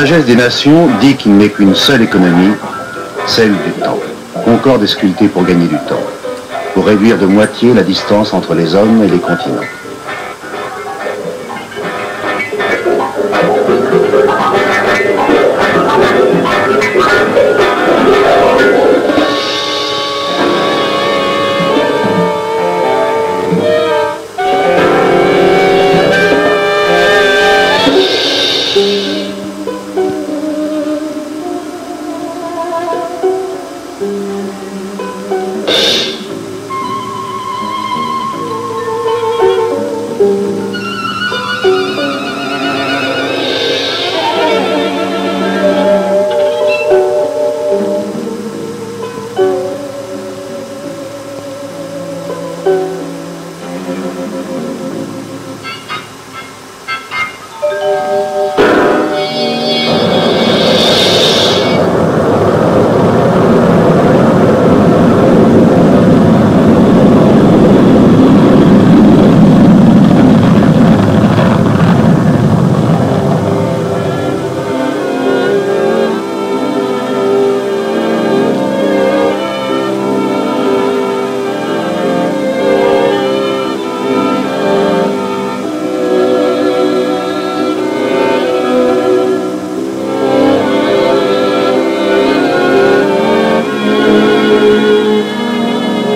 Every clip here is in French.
sagesse des nations dit qu'il n'est qu'une seule économie, celle du temps. Concorde est sculptée pour gagner du temps, pour réduire de moitié la distance entre les hommes et les continents.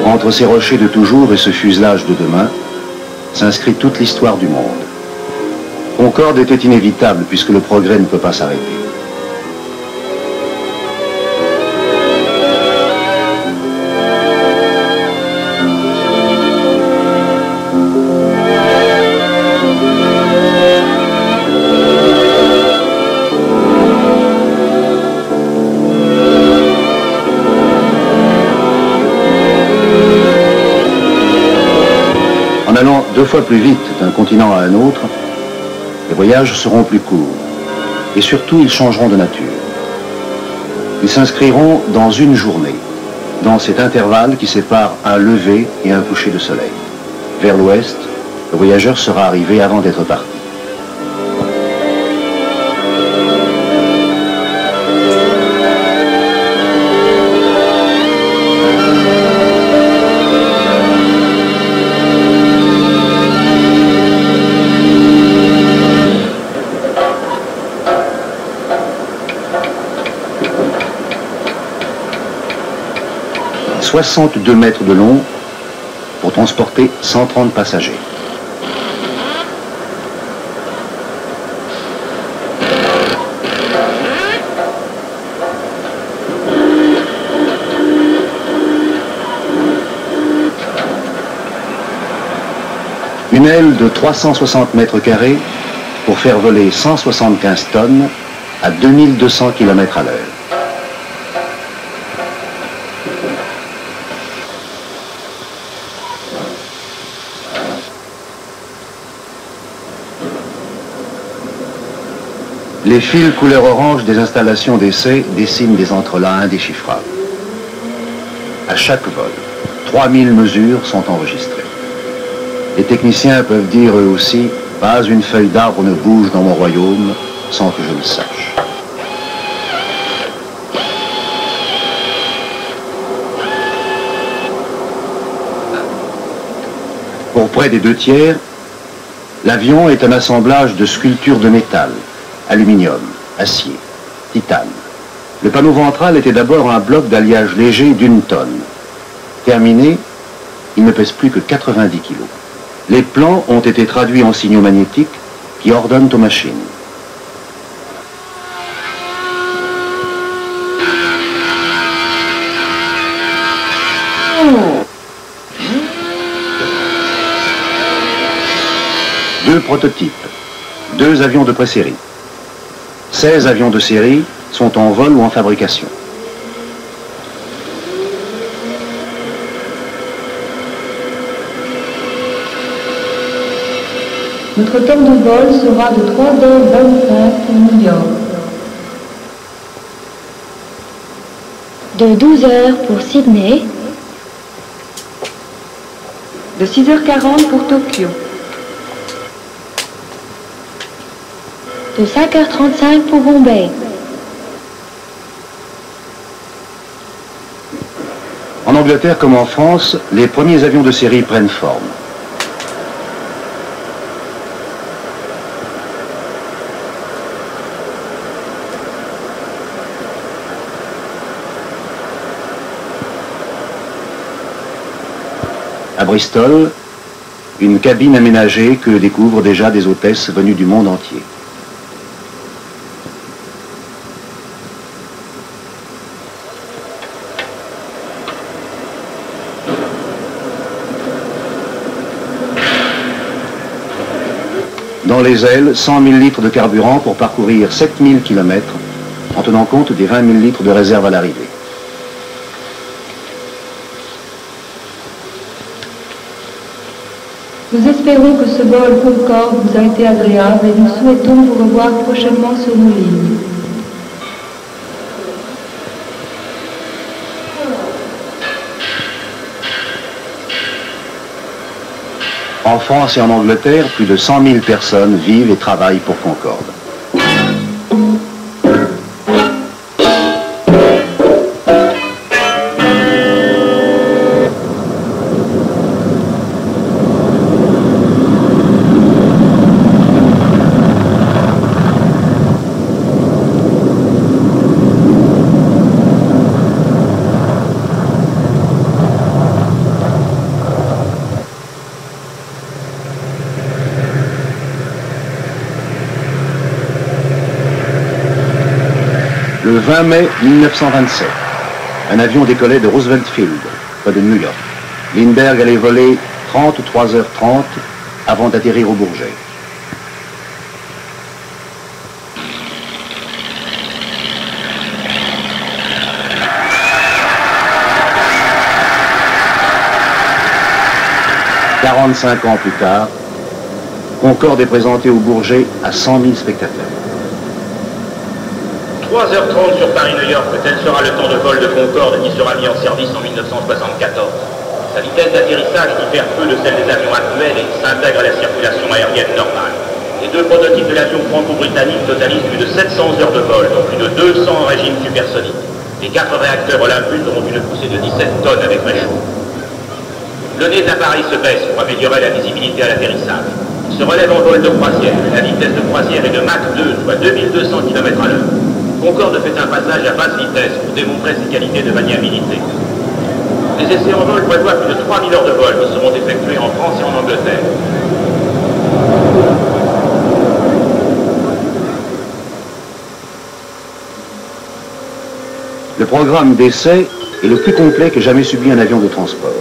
Entre ces rochers de toujours et ce fuselage de demain, s'inscrit toute l'histoire du monde. Concorde était inévitable puisque le progrès ne peut pas s'arrêter. En allant 2 fois plus vite d'un continent à un autre, les voyages seront plus courts. Et surtout, ils changeront de nature. Ils s'inscriront dans une journée, dans cet intervalle qui sépare un lever et un coucher de soleil. Vers l'ouest, le voyageur sera arrivé avant d'être parti. « 62 mètres de long pour transporter 130 passagers. Une aile de 360 mètres carrés pour faire voler 175 tonnes à 2200 km à l'heure. Les fils couleur orange des installations d'essai dessinent des entrelacs indéchiffrables. À chaque vol, 3000 mesures sont enregistrées. Les techniciens peuvent dire eux aussi, pas une feuille d'arbre ne bouge dans mon royaume sans que je le sache. Pour près des 2 tiers, l'avion est un assemblage de sculptures de métal, aluminium, acier, titane. Le panneau ventral était d'abord un bloc d'alliage léger d'1 tonne. Terminé, il ne pèse plus que 90 kg. Les plans ont été traduits en signaux magnétiques qui ordonnent aux machines. Deux prototypes, 2 avions de pré-série. 16 avions de série sont en vol ou en fabrication. Notre temps de vol sera de 3h25 pour New York. De 12h pour Sydney. De 6h40 pour Tokyo. de 5h35 pour Bombay. En Angleterre comme en France, les premiers avions de série prennent forme. À Bristol, une cabine aménagée que découvrent déjà des hôtesses venues du monde entier. Dans les ailes, 100 000 litres de carburant pour parcourir 7000 km, en tenant compte des 20 000 litres de réserve à l'arrivée. Nous espérons que ce vol Concorde vous a été agréable et nous souhaitons vous revoir prochainement sur nos lignes. En France et en Angleterre, plus de 100 000 personnes vivent et travaillent pour Concorde. Le 20 mai 1927, un avion décollait de Roosevelt Field, près de New York. Lindbergh allait voler 33h30 avant d'atterrir au Bourget. « 45 ans plus tard, Concorde est présenté au Bourget à 100 000 spectateurs. 3h30 sur Paris-New York, tel sera le temps de vol de Concorde qui sera mis en service en 1974. Sa vitesse d'atterrissage diffère peu de celle des avions actuels et s'intègre à la circulation aérienne normale. Les deux prototypes de l'avion franco-britannique totalisent plus de 700 heures de vol, dont plus de 200 en régime supersonique. Les 4 réacteurs Olympus auront une poussée de 17 tonnes avec réchaud. Le nez de l'appareil se baisse pour améliorer la visibilité à l'atterrissage. Il se relève en vol de croisière. La vitesse de croisière est de Mach 2, soit 2200 km à l'heure. Concorde fait un passage à basse vitesse pour démontrer ses qualités de maniabilité. Les essais en vol prévoient plus de 3000 heures de vol qui seront effectués en France et en Angleterre. Le programme d'essai est le plus complet que jamais subi un avion de transport.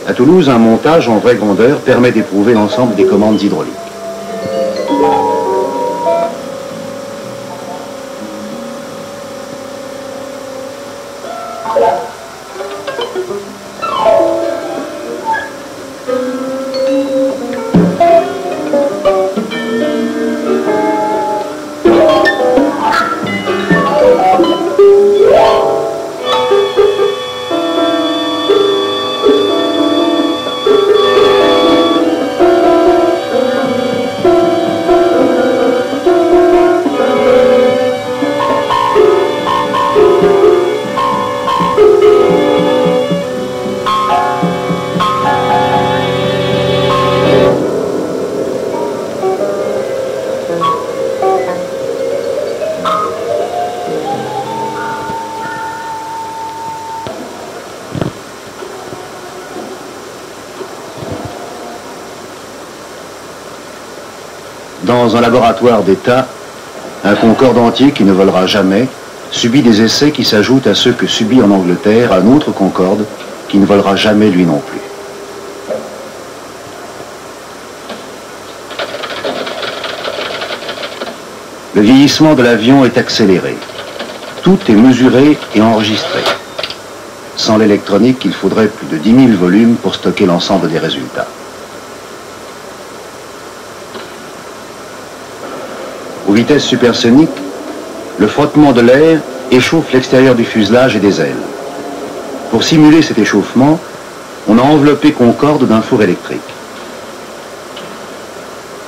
À Toulouse, un montage en vraie grandeur permet d'éprouver l'ensemble des commandes hydrauliques. Dans un laboratoire d'État, un Concorde entier qui ne volera jamais subit des essais qui s'ajoutent à ceux que subit en Angleterre un autre Concorde qui ne volera jamais lui non plus. Le vieillissement de l'avion est accéléré. Tout est mesuré et enregistré. Sans l'électronique, il faudrait plus de 10 000 volumes pour stocker l'ensemble des résultats. Aux vitesses supersoniques, le frottement de l'air échauffe l'extérieur du fuselage et des ailes. Pour simuler cet échauffement, on a enveloppé Concorde d'un four électrique.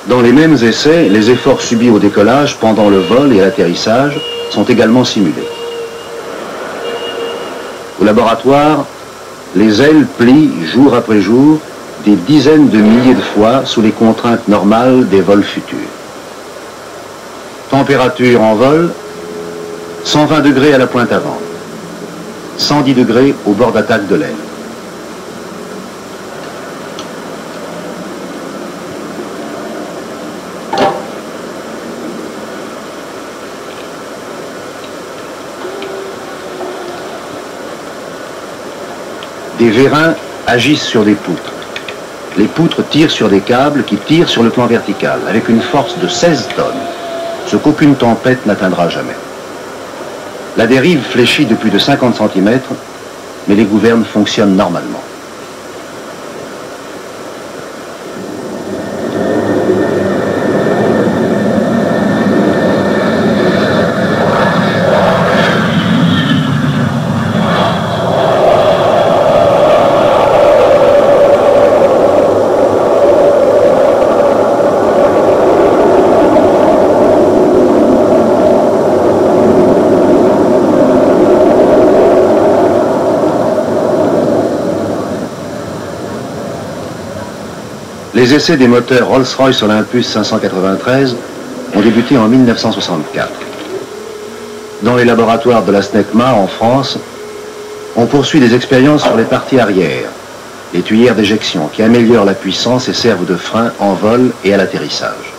Dans les mêmes essais, les efforts subis au décollage pendant le vol et à l'atterrissage sont également simulés. Au laboratoire, les ailes plient jour après jour des dizaines de milliers de fois sous les contraintes normales des vols futurs. Température en vol, 120 degrés à la pointe avant, 110 degrés au bord d'attaque de l'aile. Des vérins agissent sur des poutres. Les poutres tirent sur des câbles qui tirent sur le plan vertical avec une force de 16 tonnes, ce qu'aucune tempête n'atteindra jamais. La dérive fléchit de plus de 50 cm, mais les gouvernes fonctionnent normalement. Les essais des moteurs Rolls-Royce Olympus 593 ont débuté en 1964. Dans les laboratoires de la SNECMA en France, on poursuit des expériences sur les parties arrière, les tuyères d'éjection qui améliorent la puissance et servent de frein en vol et à l'atterrissage.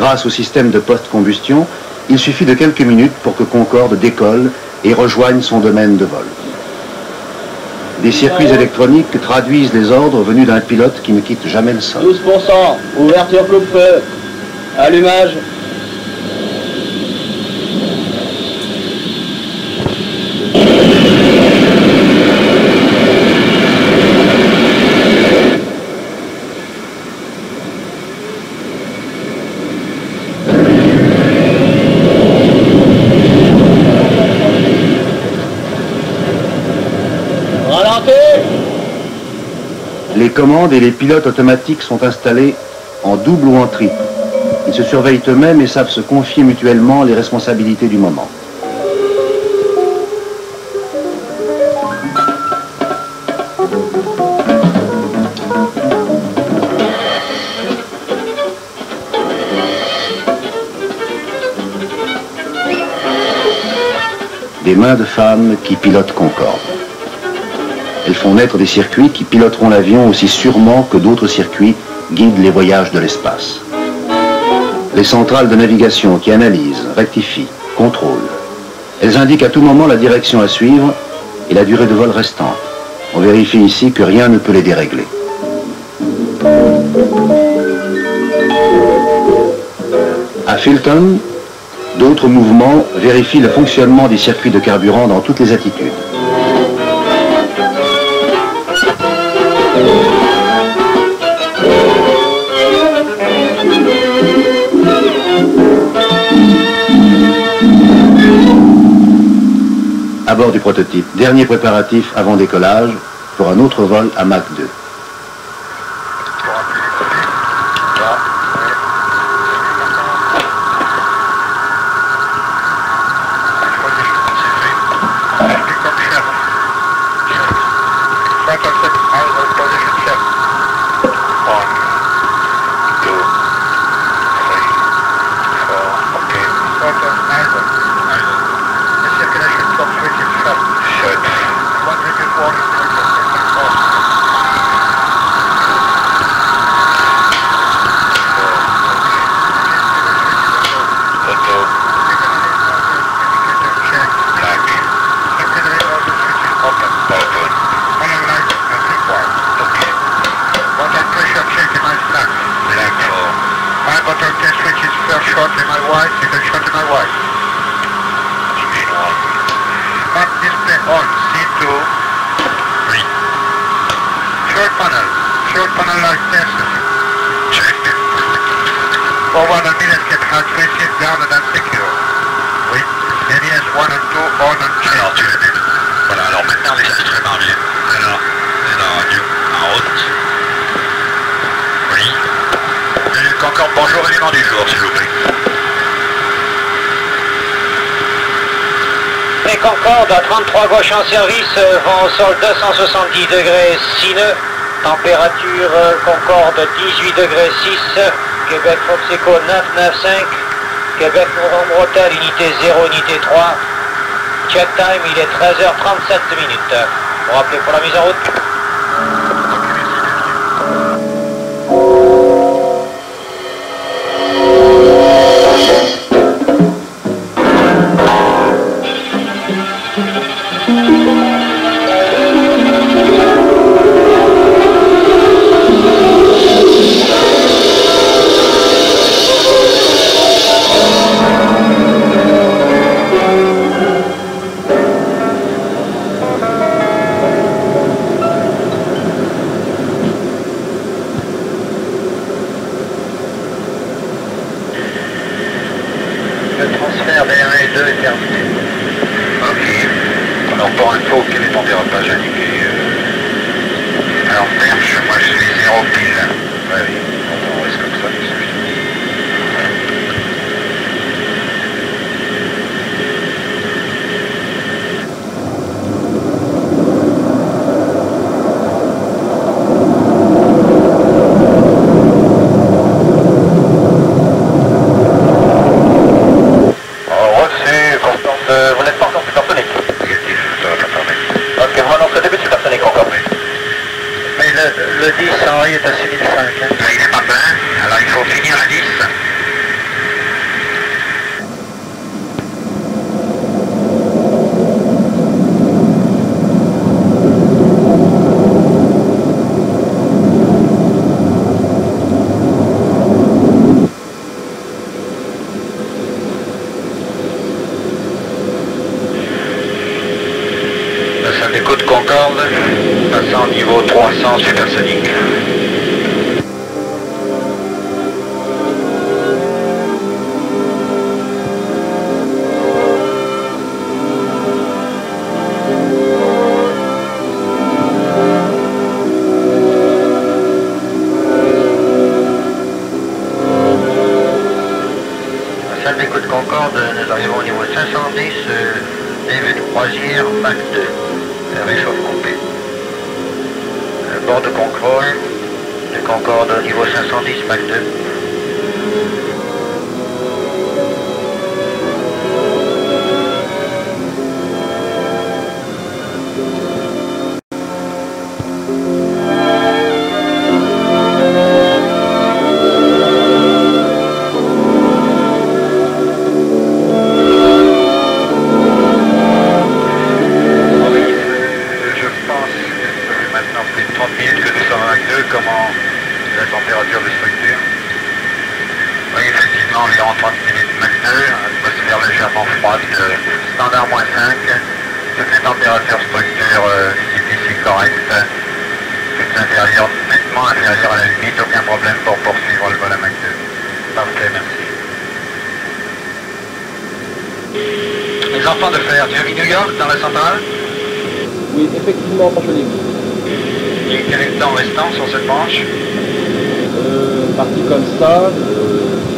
Grâce au système de post-combustion, il suffit de quelques minutes pour que Concorde décolle et rejoigne son domaine de vol. Des circuits électroniques traduisent les ordres venus d'un pilote qui ne quitte jamais le sol. 12%, ouverture coupe-feu, allumage. Les commandes et les pilotes automatiques sont installés en double ou en triple. Ils se surveillent eux-mêmes et savent se confier mutuellement les responsabilités du moment. Des mains de femmes qui pilotent Concorde. Elles font naître des circuits qui piloteront l'avion aussi sûrement que d'autres circuits guident les voyages de l'espace. Les centrales de navigation qui analysent, rectifient, contrôlent. Elles indiquent à tout moment la direction à suivre et la durée de vol restante. On vérifie ici que rien ne peut les dérégler. À Filton, d'autres mouvements vérifient le fonctionnement des circuits de carburant dans toutes les attitudes. À bord du prototype, dernier préparatif avant décollage pour un autre vol à Mach 2. Forward a minute, get hard switches down and unsecure. Wait. on alors tu l'as. Voilà, alors maintenant les instruments bien. Alors, c'est la radio en route. Oui. Concorde, bonjour, élément du jour, s'il vous plaît. Les Concorde à 33 gauche en service vont au sol 270 degrés 6 nœuds. Température Concorde 18 degrés 6. Québec Fox Echo 995. Québec Novembre Hotel unité 0, unité 3. Check time, il est 13h37 minutes. Vous rappelez pour la mise en route. Le transfert des 1 et 2 est terminé. Ok. Alors pour info, quel est ton dérapage indiqué Alors perche, moi je suis 0 pile. Ouais, oui, on reste comme ça, c'est ce que je te dis. Vous n'êtes pas encore supersonique. Négatif, ça va pas tarder. Ok, vous annoncez le début de supersonique encore. Mais le 10 Henri est à 6005. Hein. Là, il n'est pas plein, alors il faut finir à 10. La salle d'écoute Concorde, passant au niveau 300 supersonique. La salle d'écoute Concorde, nous arrivons au niveau 510, début de croisière, Mach 2. Réchauffe complet. Bord de contrôle, de Concorde au niveau 510, Mach 2. Plus de 30 minutes que nous sommes à Mach 2, comment la température de structure? Oui, effectivement, environ 30 minutes Mach 2, atmosphère légèrement froide, standard -5, toutes les températures structure ici correctes, toutes inférieures, nettement inférieures à la limite, aucun problème pour poursuivre le vol à Mach 2. Parfait, merci. Les enfants de fer, tu as mis New York dans la centrale? Oui, effectivement, Pacheling. Et quel est le temps restant sur cette branche? Parti comme ça,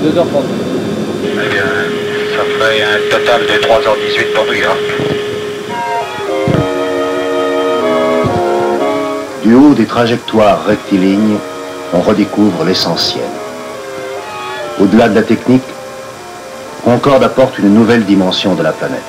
2h30. Eh bien, ça ferait un total de 3h18 pour New York. Du haut des trajectoires rectilignes, on redécouvre l'essentiel. Au-delà de la technique, Concorde apporte une nouvelle dimension de la planète.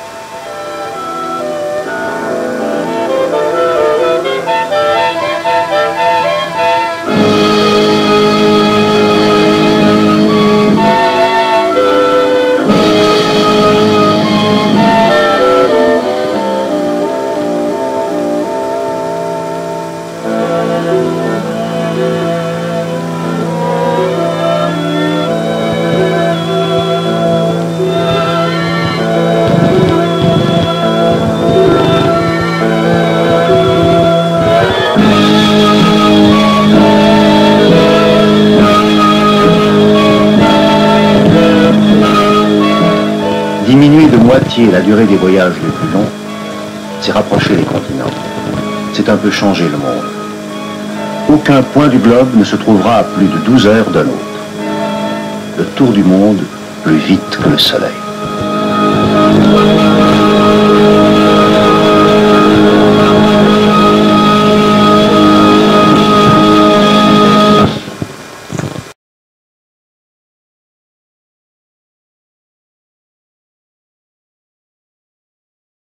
entier la durée des voyages les plus longs, c'est rapprocher les continents. C'est un peu changer le monde. Aucun point du globe ne se trouvera à plus de 12 heures d'un autre. Le tour du monde plus vite que le soleil.